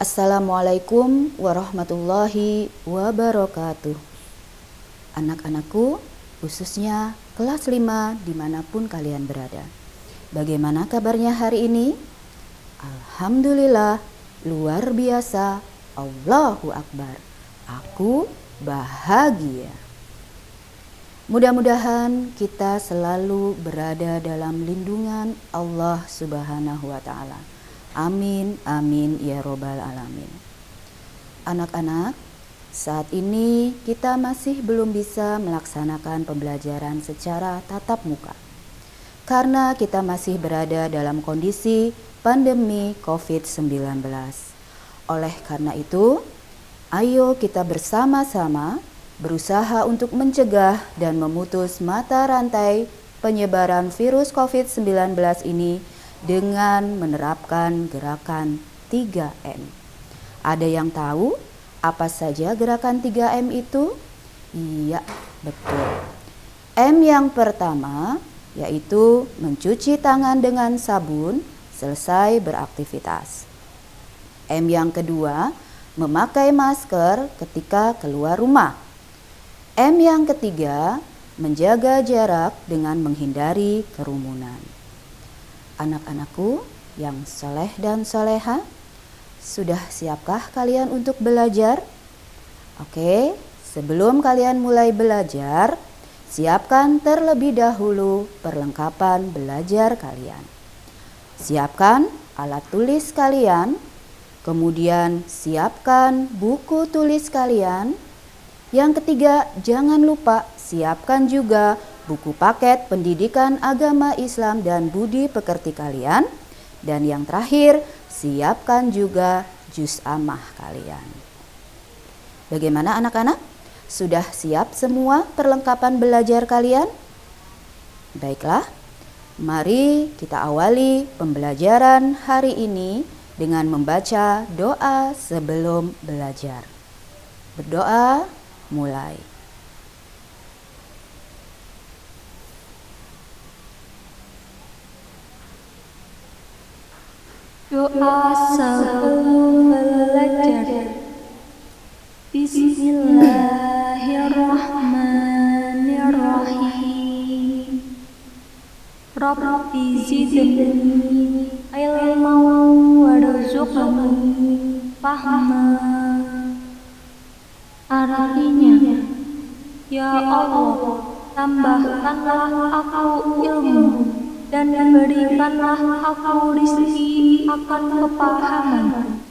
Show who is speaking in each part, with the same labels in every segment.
Speaker 1: Assalamualaikum warahmatullahi wabarakatuh. Anak-anakku, khususnya kelas 5 dimanapun kalian berada. Bagaimana kabarnya hari ini? Alhamdulillah, luar biasa. Allahu Akbar. Aku bahagia. Mudah-mudahan kita selalu berada dalam lindungan Allah Subhanahu wa Ta'ala. Amin, amin ya robbal alamin. Anak-anak, saat ini kita masih belum bisa melaksanakan pembelajaran secara tatap muka karena kita masih berada dalam kondisi pandemi COVID-19. Oleh karena itu, ayo kita bersama-sama berusaha untuk mencegah dan memutus mata rantai penyebaran virus COVID-19 ini dengan menerapkan gerakan 3M. Ada yang tahu apa saja gerakan 3M itu? Iya, betul. M yang pertama yaitu mencuci tangan dengan sabun selesai beraktivitas. M yang kedua, memakai masker ketika keluar rumah. M yang ketiga, menjaga jarak dengan menghindari kerumunan. Anak-anakku yang soleh dan soleha, sudah siapkah kalian untuk belajar? Oke, sebelum kalian mulai belajar, siapkan terlebih dahulu perlengkapan belajar kalian. Siapkan alat tulis kalian, kemudian siapkan buku tulis kalian. Yang ketiga, jangan lupa siapkan juga buku paket pendidikan agama Islam dan budi pekerti kalian. Dan yang terakhir, siapkan juga juz amah kalian. Bagaimana anak-anak? Sudah siap semua perlengkapan belajar kalian? Baiklah, mari kita awali pembelajaran hari ini dengan membaca doa sebelum belajar. Berdoa, mulai.
Speaker 2: Doa sebelum belajar. Bismillahirrahmanirrahim. Rabbi zidni ilman warzuqni fahma. Artinya, ya Allah, tambahkanlah aku ilmu dan berikanlah aku rizki akan kepahaman.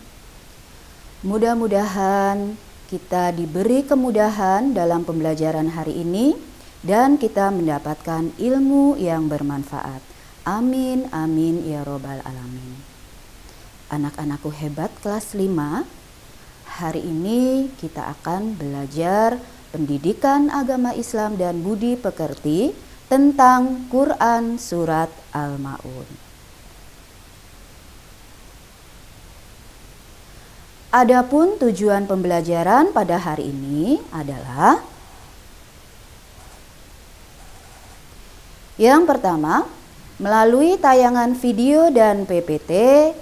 Speaker 1: Mudah-mudahan kita diberi kemudahan dalam pembelajaran hari ini dan kita mendapatkan ilmu yang bermanfaat. Amin, amin ya robbal alamin. Anak-anakku hebat kelas 5, hari ini kita akan belajar pendidikan agama Islam dan budi pekerti tentang Quran Surat Al-Ma'un. Adapun tujuan pembelajaran pada hari ini adalah yang pertama, melalui tayangan video dan PPT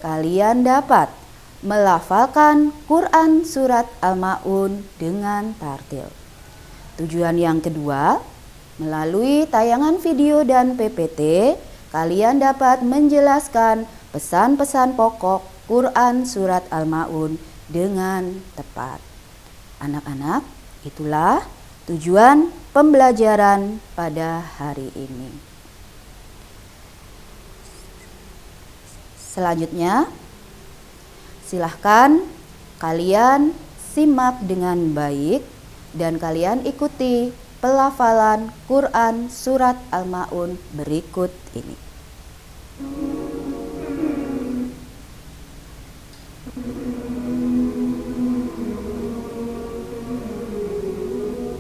Speaker 1: kalian dapat melafalkan Quran Surat Al-Ma'un dengan tartil. Tujuan yang kedua, melalui tayangan video dan PPT, kalian dapat menjelaskan pesan-pesan pokok Quran Surat Al-Ma'un dengan tepat. Anak-anak, itulah tujuan pembelajaran pada hari ini. Selanjutnya, silahkan kalian simak dengan baik dan kalian ikuti pelafalan Quran Surat Al-Ma'un berikut ini.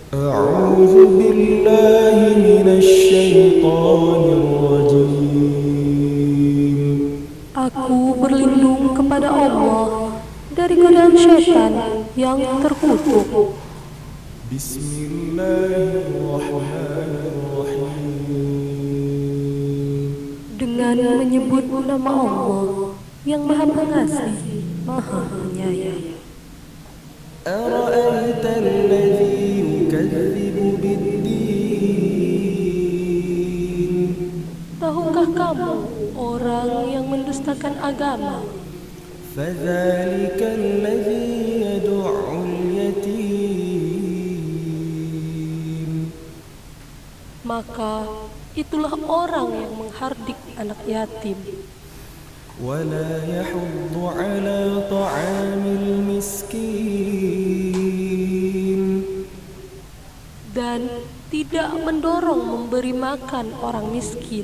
Speaker 3: A'udzu billahi minasy syaithanir rajim.
Speaker 2: Aku berlindung kepada Allah dari godaan syaitan yang terkutuk.
Speaker 3: Bismillahirrahmanirrahim.
Speaker 2: Dengan menyebut nama Allah yang Maha Pengasih, Maha Penyayang. menganiaya.
Speaker 3: أرأيت الذي يكذب بالدين
Speaker 2: Tahukah kamu orang yang mendustakan agama?
Speaker 3: فذلك الذي يدع اليتيم
Speaker 2: Maka itulah orang yang menghardik anak yatim
Speaker 3: ولا يحض على طعام المسكين
Speaker 2: dan tidak mendorong memberi makan orang miskin.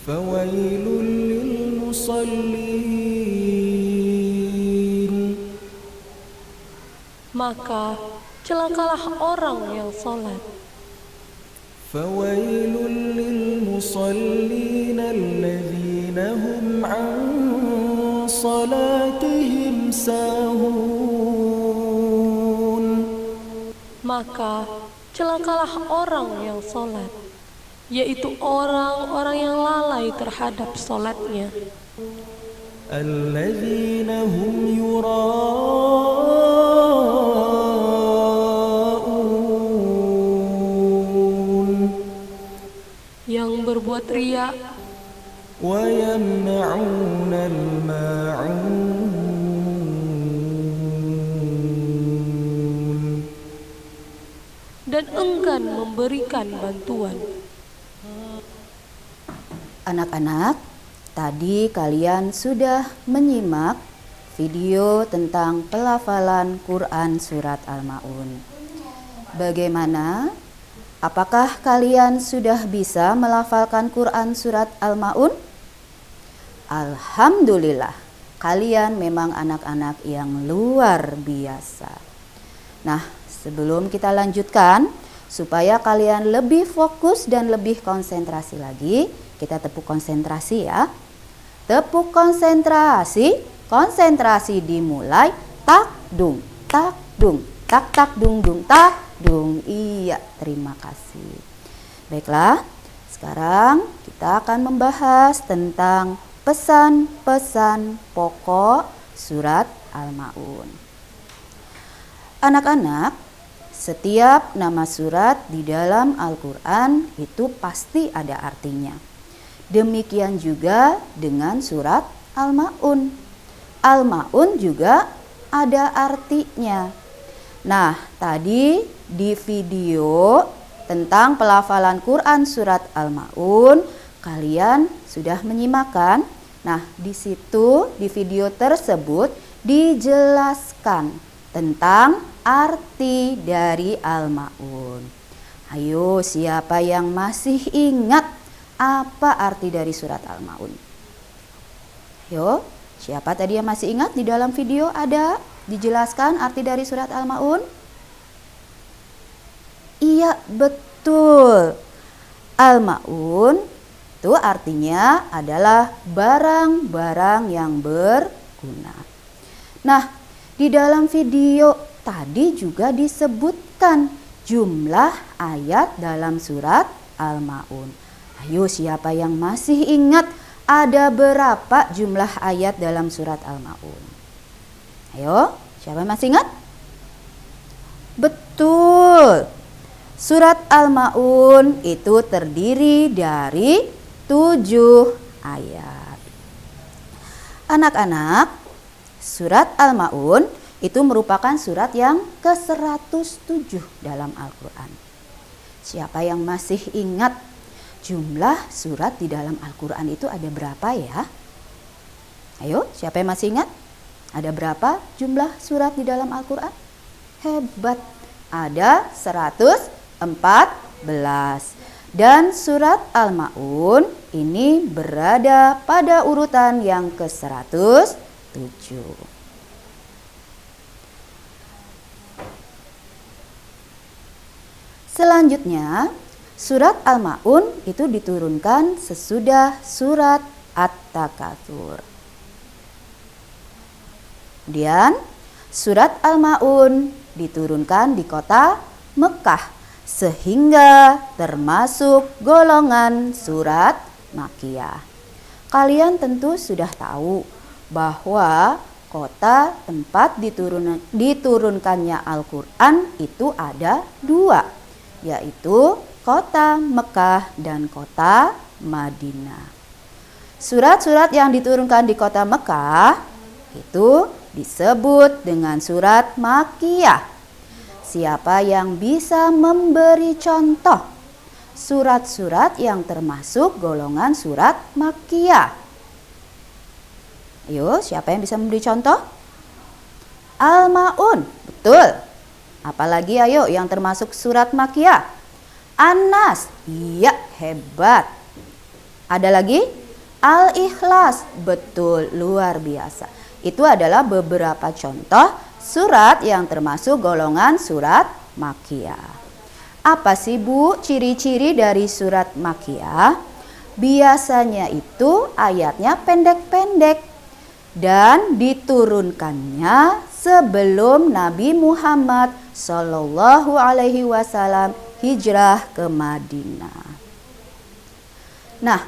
Speaker 3: فويل للمصلين
Speaker 2: Maka celakalah orang yang sholat.
Speaker 3: فويل للمصلين الذين هم عن صلاتهم ساهون
Speaker 2: Maka celakalah orang yang sholat, yaitu orang-orang yang lalai terhadap sholatnya,
Speaker 3: الذين هم يراءون
Speaker 2: yang berbuat riya
Speaker 3: ويمنعون الماعون
Speaker 2: dan enggan memberikan bantuan.
Speaker 1: Anak-anak, tadi kalian sudah menyimak video tentang pelafalan Quran Surat Al-Ma'un. Bagaimana? Apakah kalian sudah bisa melafalkan Quran Surat Al-Ma'un? Alhamdulillah, kalian memang anak-anak yang luar biasa. Nah, sebelum kita lanjutkan, supaya kalian lebih fokus dan lebih konsentrasi lagi, kita tepuk konsentrasi ya. Tepuk konsentrasi, konsentrasi dimulai. Tak dung, tak dung tak dung. Iya, terima kasih. Baiklah, sekarang kita akan membahas tentang pesan-pesan pokok surat Al-Ma'un. Anak-anak, setiap nama surat di dalam Al-Quran itu pasti ada artinya. Demikian juga dengan surat Al-Ma'un. Al-Ma'un juga ada artinya. Nah, tadi di video tentang pelafalan Quran surat Al-Ma'un, kalian sudah menyimakkan. Nah, di situ di video tersebut dijelaskan tentang arti dari Al-Ma'un. Ayo, siapa yang masih ingat apa arti dari surat Al-Ma'un? Ayo, siapa tadi yang masih ingat? Di dalam video ada dijelaskan arti dari surat Al-Ma'un? Iya, betul. Al-Ma'un itu artinya adalah barang-barang yang berguna. Nah, di dalam video tadi juga disebutkan jumlah ayat dalam surat Al-Ma'un. Ayo, siapa yang masih ingat ada berapa jumlah ayat dalam surat Al-Ma'un? Ayo, siapa yang masih ingat? Betul. Surat Al-Ma'un itu terdiri dari 7 ayat. Anak-anak, surat Al-Ma'un itu merupakan surat yang ke-107 dalam Al-Quran. Siapa yang masih ingat jumlah surat di dalam Al-Quran itu ada berapa ya? Ayo, siapa yang masih ingat? Ada berapa jumlah surat di dalam Al-Quran? Hebat, ada 114. Dan surat Al-Ma'un ini berada pada urutan yang ke-107. Selanjutnya, surat Al-Ma'un itu diturunkan sesudah surat At-Takatsur. Kemudian, surat Al-Ma'un diturunkan di kota Mekah, sehingga termasuk golongan surat Makkiyah. Kalian tentu sudah tahu bahwa kota tempat diturunkannya Al-Quran itu ada 2, yaitu kota Mekah dan kota Madinah. Surat-surat yang diturunkan di kota Mekah itu disebut dengan surat Makkiyah. Siapa yang bisa memberi contoh surat-surat yang termasuk golongan surat Makkiyah? Ayo, siapa yang bisa memberi contoh? Al-Ma'un, betul. Apalagi ayo yang termasuk surat Makkiyah? An-Nas, iya, hebat. Ada lagi? Al-Ikhlas, betul, luar biasa. Itu adalah beberapa contoh surat yang termasuk golongan surat Makkiyah. Apa sih Bu ciri-ciri dari surat Makkiyah? Biasanya itu ayatnya pendek-pendek dan diturunkannya sebelum Nabi Muhammad Shallallahu Alaihi Wasallam hijrah ke Madinah. Nah,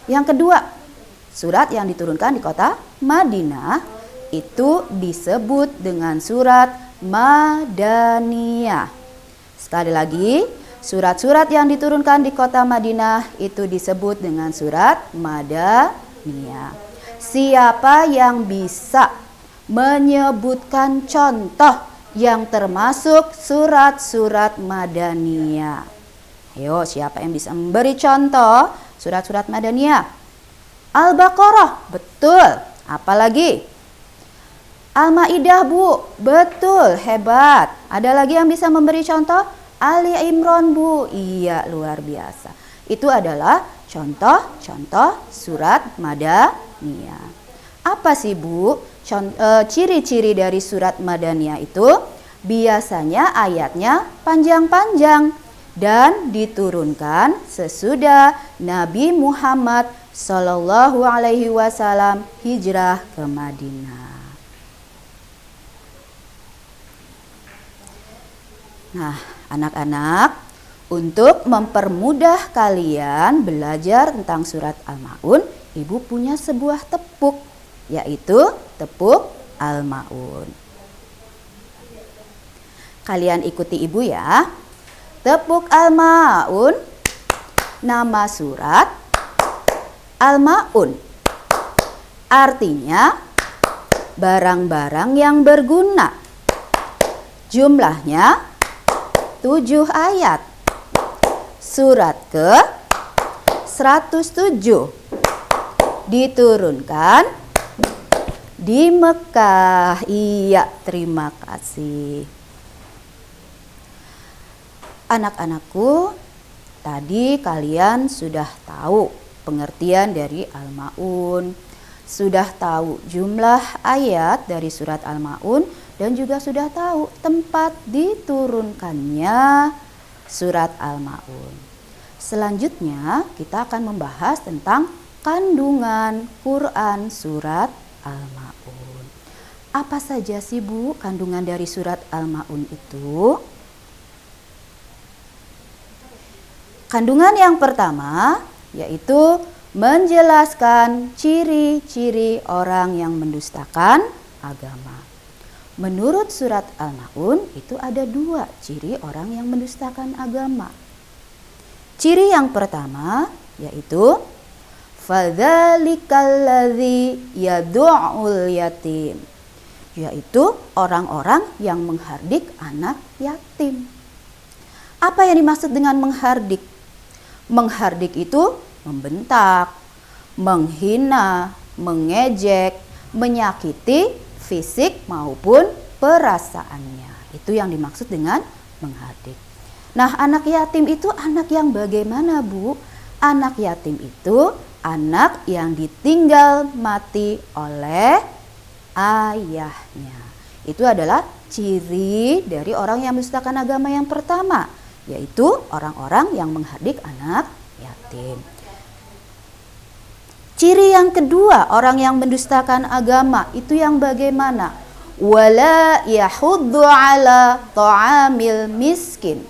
Speaker 1: yang kedua, surat yang diturunkan di kota Madinah itu disebut dengan surat Madaniyah. Sekali lagi, surat-surat yang diturunkan di kota Madinah itu disebut dengan surat Madaniyah. Siapa yang bisa menyebutkan contoh yang termasuk surat-surat Madaniyah? Ayo, siapa yang bisa memberi contoh surat-surat Madaniyah? Al-Baqarah, betul. Apalagi? Al-Maidah, Bu, betul, hebat. Ada lagi yang bisa memberi contoh? Ali Imran, Bu, iya, luar biasa. Itu adalah contoh-contoh surat Madaniyah. Apa sih Bu ciri-ciri dari surat Madaniyah itu? Biasanya ayatnya panjang-panjang dan diturunkan sesudah Nabi Muhammad Shallallahu Alaihi Wasallam hijrah ke Madinah. Nah, anak-anak, untuk mempermudah kalian belajar tentang surat Al-Ma'un, Ibu punya sebuah tepuk, yaitu tepuk Al-Ma'un. Kalian ikuti Ibu ya. Tepuk Al-Ma'un, nama surat Al-Ma'un. Artinya barang-barang yang berguna. Jumlahnya 7 ayat. Surat ke 107 diturunkan di Mekah. Iya, terima kasih. Anak-anakku, tadi kalian sudah tahu pengertian dari Al-Ma'un, sudah tahu jumlah ayat dari surat Al-Ma'un, dan juga sudah tahu tempat diturunkannya surat Al-Ma'un. Selanjutnya kita akan membahas tentang kandungan Quran surat Al-Ma'un. Apa saja sih Bu kandungan dari surat Al-Ma'un itu? Kandungan yang pertama yaitu menjelaskan ciri-ciri orang yang mendustakan agama. Menurut surat Al-Ma'un itu ada 2 ciri orang yang mendustakan agama. Ciri yang pertama yaitu fadzalikal ladzi yad'ul yatim, yaitu orang-orang yang menghardik anak yatim. Apa yang dimaksud dengan menghardik? Menghardik itu membentak, menghina, mengejek, menyakiti fisik maupun perasaannya. Itu yang dimaksud dengan menghardik. Nah, anak yatim itu anak yang bagaimana, Bu? Anak yatim itu anak yang ditinggal mati oleh ayahnya. Itu adalah ciri dari orang yang mendustakan agama yang pertama, yaitu orang-orang yang menghardik anak yatim. Ciri yang kedua, orang yang mendustakan agama itu yang bagaimana? Wala yahuddu ala ta'amil miskin.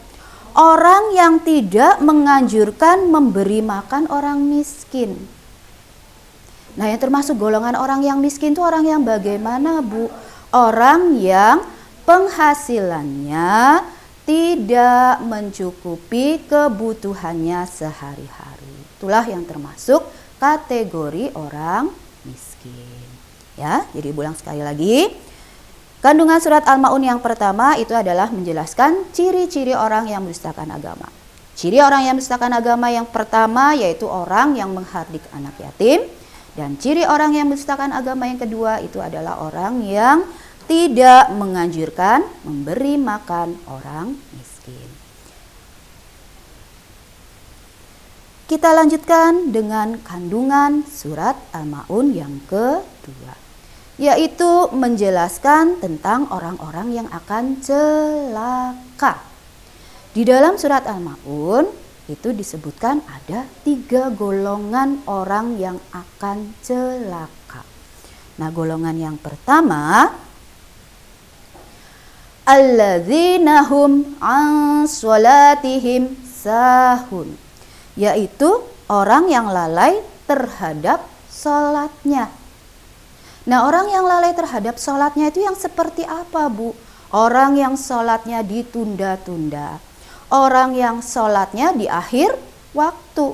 Speaker 1: Orang yang tidak menganjurkan memberi makan orang miskin. Nah, yang termasuk golongan orang yang miskin itu orang yang bagaimana, Bu? Orang yang penghasilannya tidak mencukupi kebutuhannya sehari-hari. Itulah yang termasuk kategori orang miskin. Ya, jadi ulang sekali lagi. Kandungan surat Al-Maun yang pertama itu adalah menjelaskan ciri-ciri orang yang mendustakan agama. Ciri orang yang mendustakan agama yang pertama yaitu orang yang menghardik anak yatim. Dan ciri orang yang mendustakan agama yang kedua itu adalah orang yang tidak menganjurkan memberi makan orang miskin. Kita lanjutkan dengan kandungan surat Al-Maun yang kedua, yaitu menjelaskan tentang orang-orang yang akan celaka. Di dalam surat Al-Maun itu disebutkan ada 3 golongan orang yang akan celaka. Nah, golongan yang pertama, alladzina hum an sholatihim sahun, yaitu orang yang lalai terhadap sholatnya. Nah, orang yang lalai terhadap sholatnya itu yang seperti apa, Bu? Orang yang sholatnya ditunda-tunda, orang yang sholatnya di akhir waktu,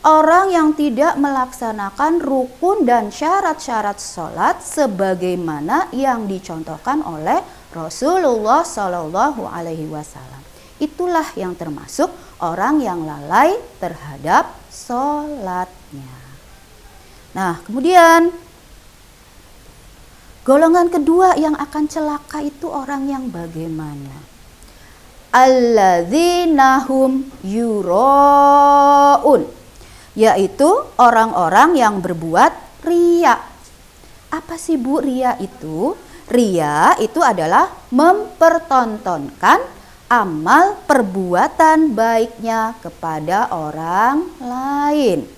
Speaker 1: orang yang tidak melaksanakan rukun dan syarat-syarat sholat sebagaimana yang dicontohkan oleh Rasulullah Shallallahu Alaihi Wasallam. Itulah yang termasuk orang yang lalai terhadap sholatnya. Nah, kemudian golongan kedua yang akan celaka itu orang yang bagaimana? Alladzina hum yuraun, yaitu orang-orang yang berbuat riya. Apa sih, Bu, riya itu? Riya itu adalah mempertontonkan amal perbuatan baiknya kepada orang lain.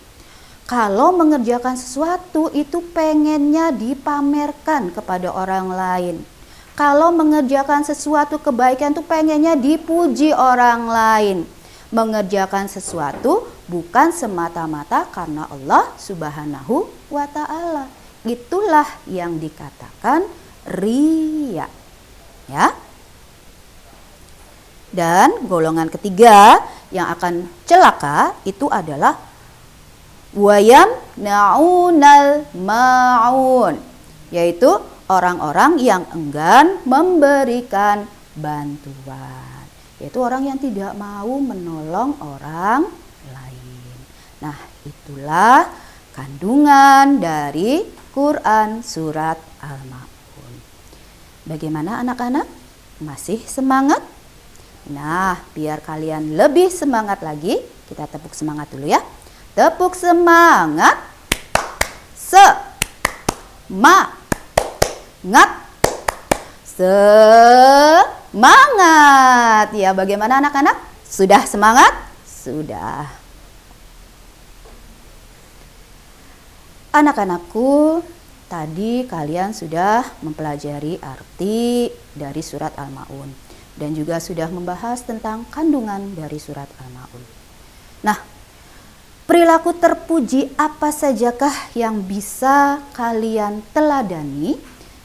Speaker 1: Kalau mengerjakan sesuatu itu pengennya dipamerkan kepada orang lain. Kalau mengerjakan sesuatu kebaikan itu pengennya dipuji orang lain. Mengerjakan sesuatu bukan semata-mata karena Allah Subhanahu wa Ta'ala. Itulah yang dikatakan riya. Ya. Dan golongan ketiga yang akan celaka itu adalah wayam na'unal ma'un, yaitu orang-orang yang enggan memberikan bantuan, yaitu orang yang tidak mau menolong orang lain. Nah, itulah kandungan dari Quran surat Al-Maun. Bagaimana anak-anak? Masih semangat? Nah, biar kalian lebih semangat lagi, kita tepuk semangat dulu ya. Tepuk semangat. Semangat. Ya, bagaimana anak-anak? Sudah semangat? Sudah. Anak-anakku, tadi kalian sudah mempelajari arti dari surat Al-Maun dan juga sudah membahas tentang kandungan dari surat Al-Maun. Nah, perilaku terpuji apa sajakah yang bisa kalian teladani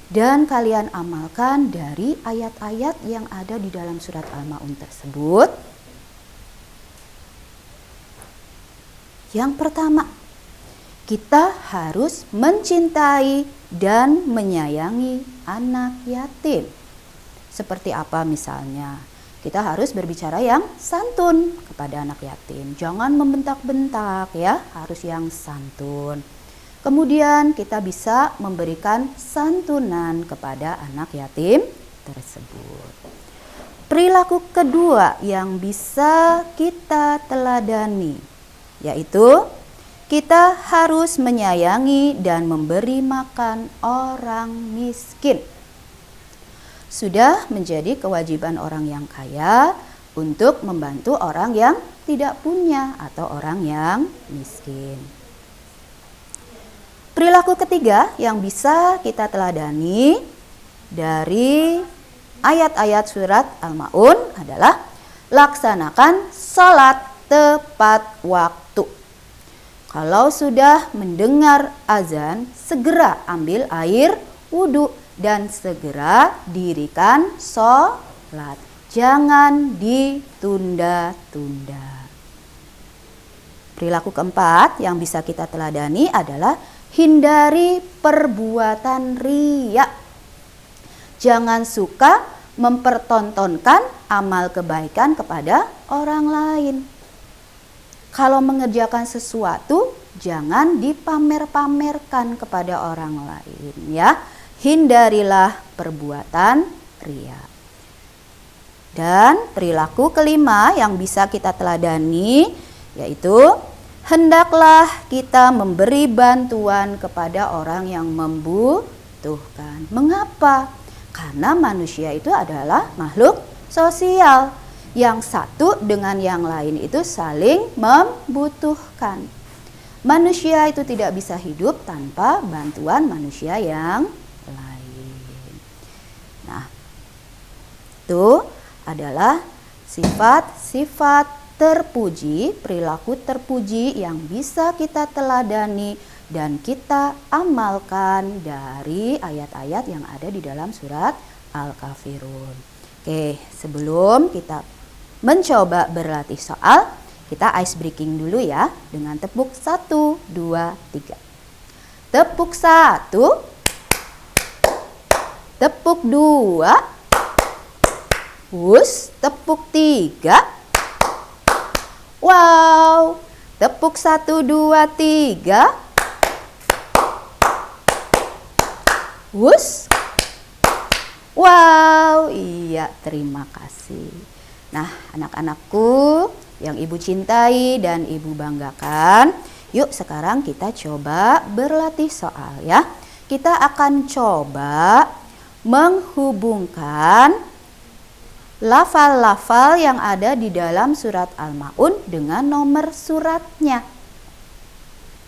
Speaker 1: dan kalian amalkan dari ayat-ayat yang ada di dalam surat Al-Maun tersebut? Yang pertama, kita harus mencintai dan menyayangi anak yatim. Seperti apa misalnya? Kita harus berbicara yang santun kepada anak yatim. Jangan membentak-bentak ya, harus yang santun. Kemudian kita bisa memberikan santunan kepada anak yatim tersebut. Perilaku kedua yang bisa kita teladani, yaitu kita harus menyayangi dan memberi makan orang miskin. Sudah menjadi kewajiban orang yang kaya untuk membantu orang yang tidak punya atau orang yang miskin. Perilaku ketiga yang bisa kita teladani dari ayat-ayat surat Al-Maun adalah laksanakan sholat tepat waktu. Kalau sudah mendengar azan, segera ambil air wudhu dan segera dirikan sholat. Jangan ditunda-tunda. Perilaku keempat yang bisa kita teladani adalah hindari perbuatan riya. Jangan suka mempertontonkan amal kebaikan kepada orang lain. Kalau mengerjakan sesuatu, jangan dipamer-pamerkan kepada orang lain, ya. Hindarilah perbuatan riya. Dan perilaku kelima yang bisa kita teladani yaitu hendaklah kita memberi bantuan kepada orang yang membutuhkan. Mengapa? Karena manusia itu adalah makhluk sosial. Yang satu dengan yang lain itu saling membutuhkan. Manusia itu tidak bisa hidup tanpa bantuan manusia yang lain. Nah, itu adalah sifat-sifat terpuji, perilaku terpuji yang bisa kita teladani dan kita amalkan dari ayat-ayat yang ada di dalam surat Al-Kafirun. Oke, sebelum kita mencoba berlatih soal, kita ice breaking dulu ya dengan tepuk 1, 2, 3. Tepuk 1, tepuk 2, tepuk 3. Wow, tepuk 1, 2, 3. Wow, iya, terima kasih. Nah, anak-anakku yang ibu cintai dan ibu banggakan, yuk sekarang kita coba berlatih soal ya. Kita akan coba menghubungkan lafal-lafal yang ada di dalam surat Al-Ma'un dengan nomor suratnya.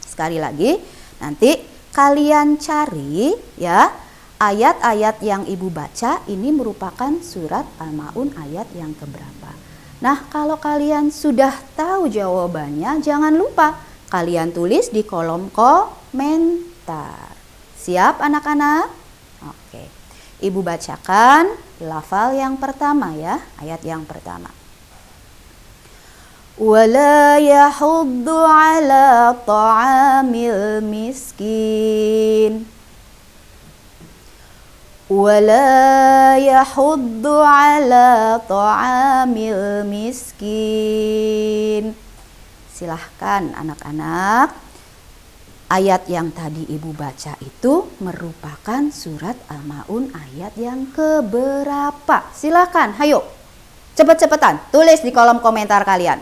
Speaker 1: Sekali lagi, nanti kalian cari ya ayat-ayat yang ibu baca ini merupakan surat Al-Ma'un ayat yang keberapa. Nah, kalau kalian sudah tahu jawabannya, jangan lupa kalian tulis di kolom komentar. Siap anak-anak? Oke. Ibu bacakan lafal yang pertama ya, ayat yang pertama. Wala yahuddu ala ta'amil miskin. Wala yahuddu ala ta'amil miskin. Silahkan anak-anak. Ayat yang tadi ibu baca itu merupakan surat Al-Ma'un ayat yang keberapa? Silahkan, hayo. Cepet-cepetan, tulis di kolom komentar kalian.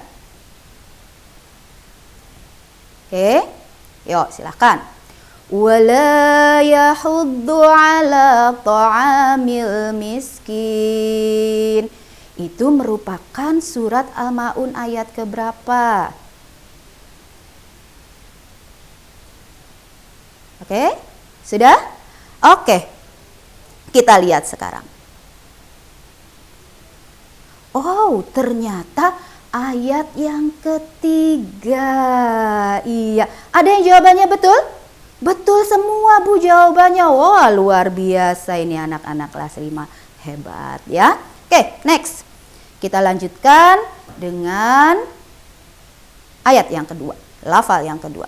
Speaker 1: Oke, yuk silahkan. Wala yahuddu ala ta'amil miskin. Itu merupakan surat Al-Ma'un ayat keberapa? Oke, sudah? Oke, kita lihat sekarang. Oh, ternyata ayat yang ketiga. Iya, ada yang jawabannya betul? Betul semua Bu jawabannya. Wah, luar biasa ini anak-anak kelas 5. Hebat ya. Oke, next. Kita lanjutkan dengan ayat yang kedua. Lafal yang kedua.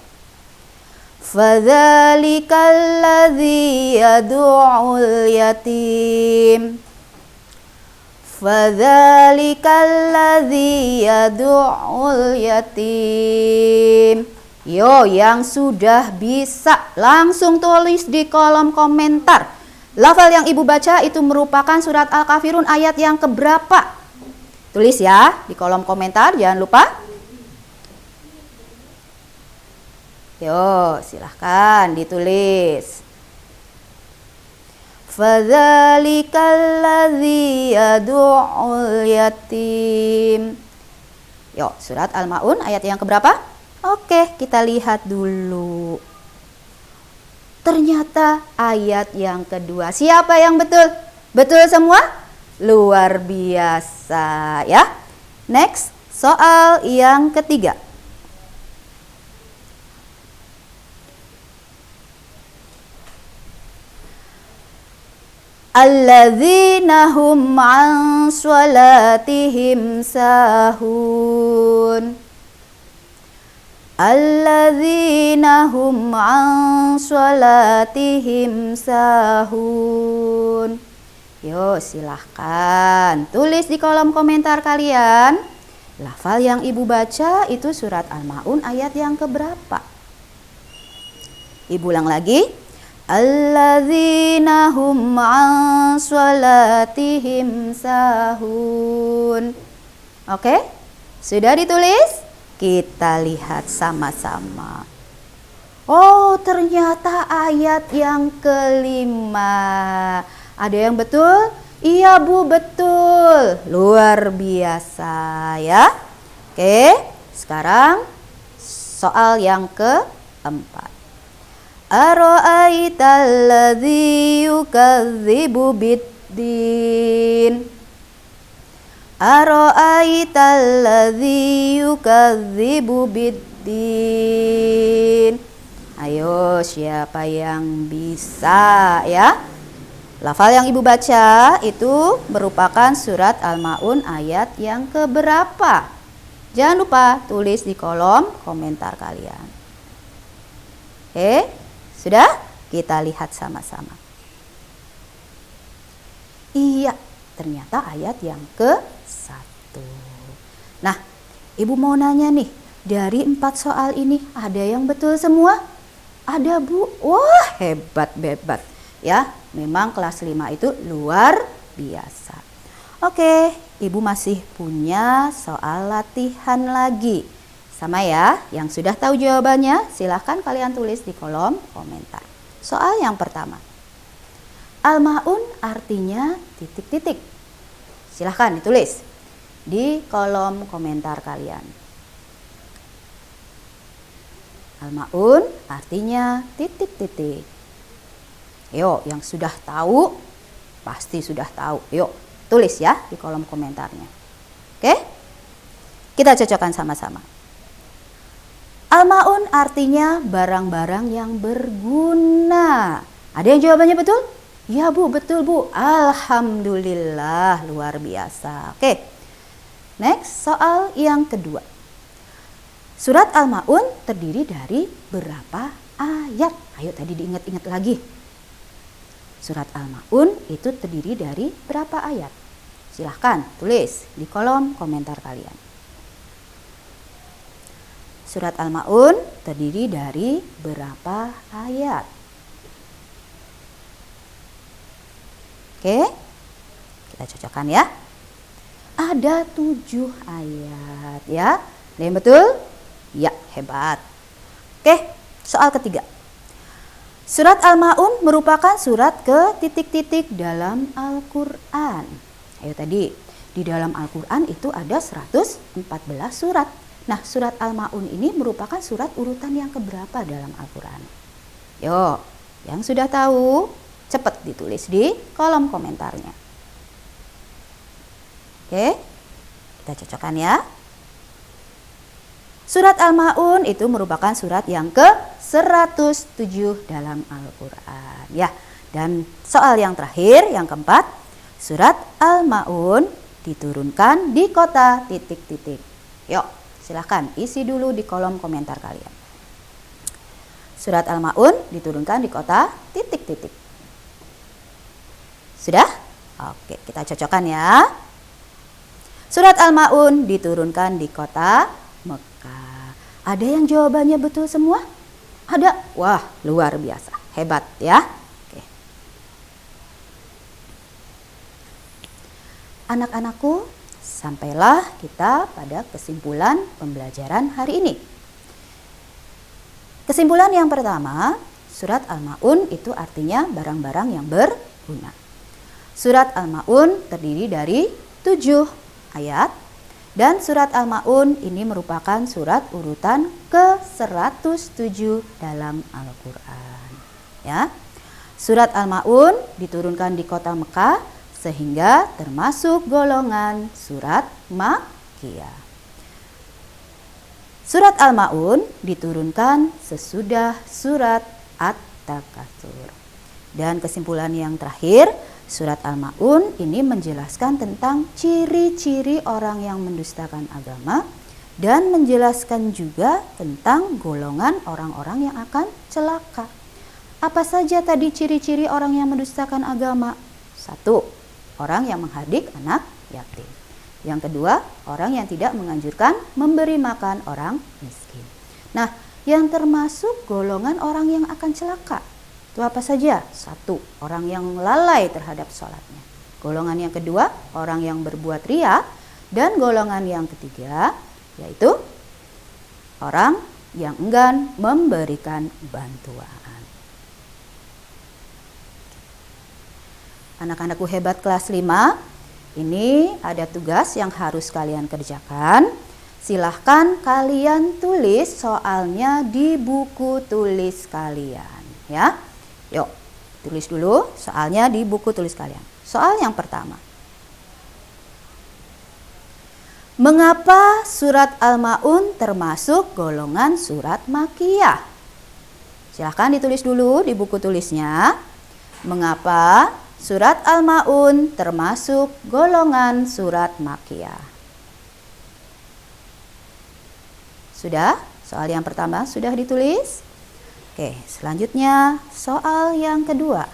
Speaker 1: Fadzalikal ladzi yad'ul yatim. Fadzalikal ladzi yad'ul yatim. Yo, yang sudah bisa langsung tulis di kolom komentar. Lafal yang ibu baca itu merupakan surat Al-Kafirun ayat yang keberapa? Tulis ya di kolom komentar, jangan lupa. Yo, silahkan ditulis. Fadzalikal ladzi yad'ul yatim. Yo, surat Al-Ma'un ayat yang keberapa? Oke, kita lihat dulu. Ternyata ayat yang kedua. Siapa yang betul? Betul semua? Luar biasa ya. Next, soal yang ketiga. alladzina hum an sholatihim sahun. Alladzina hum an sholatihim sahun. Yo, silahkan tulis di kolom komentar kalian. Lafal yang ibu baca itu surat Al-Ma'un ayat yang keberapa? Ibu ulang lagi. Alladzina hum an sholatihim sahun. Oke? Sudah ditulis? Kita lihat sama-sama. Oh, ternyata ayat yang kelima. Ada yang betul? Iya Bu, betul. Luar biasa ya. Oke, sekarang soal yang keempat. Ara'aital ladzi yukadzibu biddin. Ara'aital ladzi yukadzibu biddin. Ayo, siapa yang bisa ya? Lafal yang ibu baca itu merupakan surat Al-Ma'un ayat yang keberapa? Jangan lupa tulis di kolom komentar kalian. Oke, sudah? Kita lihat sama-sama. Iya, ternyata ayat yang ke-1. Nah, ibu mau nanya nih, dari 4 soal ini ada yang betul semua? Ada Bu. Wah, hebat. Ya, memang kelas 5 itu luar biasa. Oke, ibu masih punya soal latihan lagi. Sama ya, yang sudah tahu jawabannya silahkan kalian tulis di kolom komentar. Soal yang pertama. Al-Ma'un artinya titik-titik. Silahkan ditulis di kolom komentar kalian. Al-Ma'un artinya titik-titik. Yuk, yang sudah tahu pasti sudah tahu. Yuk, tulis ya di kolom komentarnya. Oke? Kita cocokkan sama-sama. Al-Ma'un artinya barang-barang yang berguna. Ada yang jawabannya betul? Ya Bu, betul Bu. Alhamdulillah, luar biasa. Oke. Next, soal yang kedua. Surat Al-Ma'un terdiri dari berapa ayat? Ayo tadi diingat-ingat lagi. Surat Al-Ma'un itu terdiri dari berapa ayat? Silahkan tulis di kolom komentar kalian. Surat Al-Ma'un terdiri dari berapa ayat? Oke, kita cocokkan ya. Ada 7 ayat ya. Ada yang betul? Ya, hebat. Oke, soal ketiga. Surat Al-Ma'un merupakan surat ke titik-titik dalam Al-Quran. Ayo tadi, di dalam Al-Quran itu ada 114 surat. Nah, surat Al-Ma'un ini merupakan surat urutan yang keberapa dalam Al-Quran? Yo, yang sudah tahu, cepat ditulis di kolom komentarnya. Oke, kita cocokkan ya. Surat Al-Ma'un itu merupakan surat yang ke-107 dalam Al-Quran. Ya, dan soal yang terakhir, yang keempat, surat Al-Ma'un diturunkan di kota titik-titik. Yuk, silahkan isi dulu di kolom komentar kalian. Surat Al-Ma'un diturunkan di kota titik-titik. Sudah? Oke, kita cocokkan ya. Surat Al-Ma'un diturunkan di kota Mekah. Ada yang jawabannya betul semua? Ada? Wah, luar biasa. Hebat ya. Oke. Anak-anakku, sampailah kita pada kesimpulan pembelajaran hari ini. Kesimpulan yang pertama, surat Al-Ma'un itu artinya barang-barang yang berguna. Surat Al-Ma'un terdiri dari 7 ayat dan surat Al-Ma'un ini merupakan surat urutan ke-107 dalam Al-Quran. Ya. Surat Al-Ma'un diturunkan di kota Mekah sehingga termasuk golongan surat Makkiyah. Surat Al-Ma'un diturunkan sesudah surat At-Takatsur. Dan kesimpulan yang terakhir, Surat Al-Ma'un ini menjelaskan tentang ciri-ciri orang yang mendustakan agama dan menjelaskan juga tentang golongan orang-orang yang akan celaka. Apa saja tadi ciri-ciri orang yang mendustakan agama? 1. Orang yang menghardik anak yatim. Yang kedua, orang yang tidak menganjurkan memberi makan orang miskin. Nah, yang termasuk golongan orang yang akan celaka itu apa saja? 1. Orang yang lalai terhadap sholatnya. Golongan yang kedua, orang yang berbuat riya. Dan golongan yang ketiga, yaitu orang yang enggan memberikan bantuan. Anak-anakku hebat kelas 5, ini ada tugas yang harus kalian kerjakan. Silahkan kalian tulis soalnya di buku tulis kalian, ya. Yuk, tulis dulu soalnya di buku tulis kalian. Soal yang pertama. Mengapa surat Al-Ma'un termasuk golongan surat Makkiyah? Silahkan ditulis dulu di buku tulisnya. Mengapa surat Al-Ma'un termasuk golongan surat Makkiyah? Sudah? Soal yang pertama sudah ditulis? Oke, selanjutnya soal yang kedua.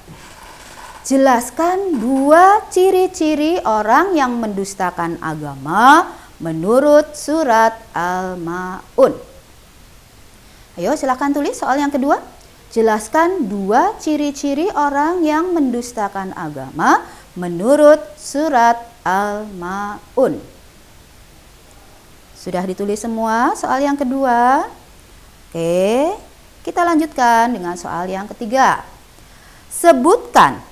Speaker 1: Jelaskan 2 ciri-ciri orang yang mendustakan agama menurut surat Al-Ma'un. Ayo silakan tulis soal yang kedua. Jelaskan 2 ciri-ciri orang yang mendustakan agama menurut surat Al-Ma'un. Sudah ditulis semua soal yang kedua? Oke, kita lanjutkan dengan soal yang ketiga. Sebutkan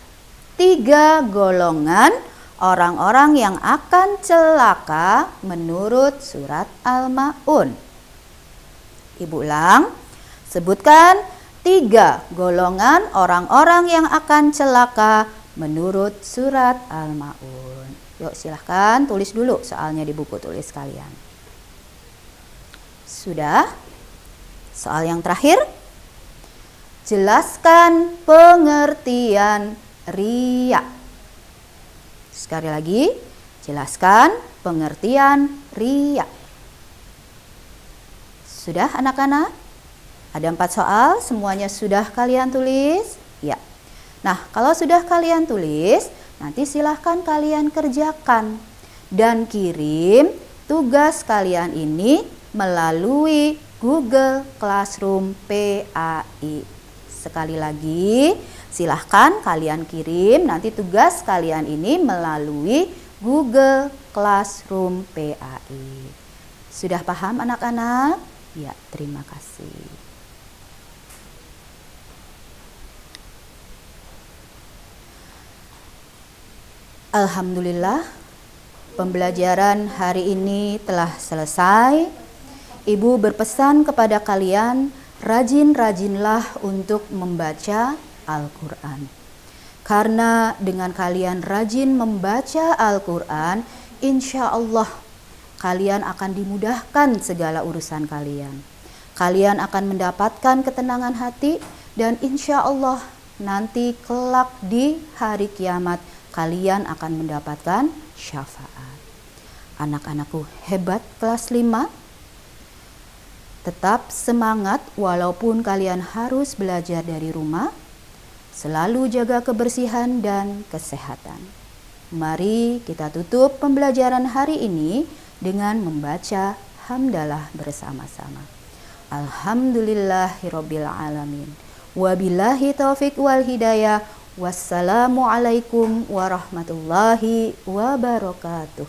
Speaker 1: 3 golongan orang-orang yang akan celaka menurut surat Al-Ma'un. Ibu ulang, sebutkan 3 golongan orang-orang yang akan celaka menurut surat Al-Ma'un. Yuk silahkan tulis dulu soalnya di buku tulis kalian. Sudah? Soal yang terakhir. Jelaskan pengertian riya. Sekali lagi, jelaskan pengertian riya. Sudah anak-anak? Ada 4 soal, semuanya sudah kalian tulis? Ya. Nah, kalau sudah kalian tulis, nanti silahkan kalian kerjakan. Dan kirim tugas kalian ini melalui Google Classroom PAI. Sekali lagi, silahkan kalian kirim nanti tugas kalian ini melalui Google Classroom PAI. Sudah paham anak-anak? Ya, terima kasih. Alhamdulillah, pembelajaran hari ini telah selesai. Ibu berpesan kepada kalian, rajin-rajinlah untuk membaca Al-Quran. Karena dengan kalian rajin membaca Al-Quran, insya Allah kalian akan dimudahkan segala urusan kalian. Kalian akan mendapatkan ketenangan hati dan insya Allah nanti kelak di hari kiamat kalian akan mendapatkan syafaat. Anak-anakku hebat kelas 5, tetap semangat walaupun kalian harus belajar dari rumah. Selalu jaga kebersihan dan kesehatan. Mari kita tutup pembelajaran hari ini dengan membaca hamdalah bersama-sama. Alhamdulillahirabbil alamin. Wabillahi taufik wal hidayah. Wassalamualaikum warahmatullahi wabarakatuh.